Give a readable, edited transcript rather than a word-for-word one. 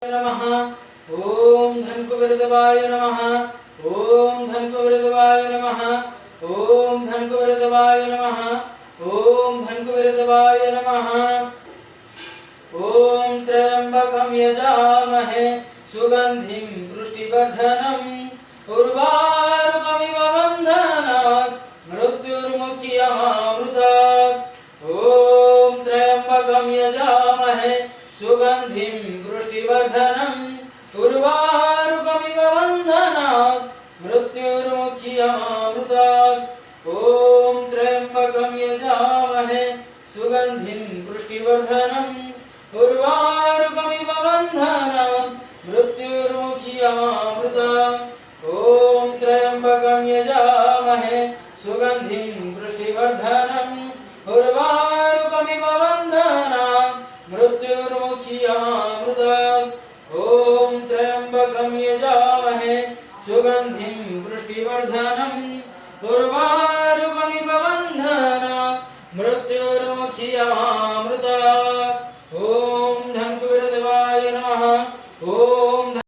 नमः। ओम धनकुबेरदेवाय नमः। ओम धनकुबेरदेवाय नमः। ओम धनकुबेरदेवाय नमः। ओम धनकुबेरदेवाय नमः। ओम त्र्यंबकं यजामहे सुगंधिं पुष्टिवर्धनम् उर्वारुकमिव बन्धनात् मृत्युर्मुक्षीयमामृतात्। ओम त्र्यंबकं यजामहे सुगंधिं पुष्टिवर्धनम् उर्वारुकमिव बन्धनात् मृत्युर्मुक्षीयमामृतात्। ओम त्र्यंबकं यजामहे सुगंधिं पुष्टिवर्धनम् उर्वारुकमिव बन्धनात् मृत्युर्मुक्षीयमामृतात्। ओम त्र्यंबकं यजामहे सुगंधिं पुष्टिवर्धनम् उर्वारुकमिव बन्धनात् मृत्युर्मुक्षीयमामृतात्। ओम त्र्यंबकं यजामहे सुगंधिं पुष्टिवर्धनम् उर्वारुकमिव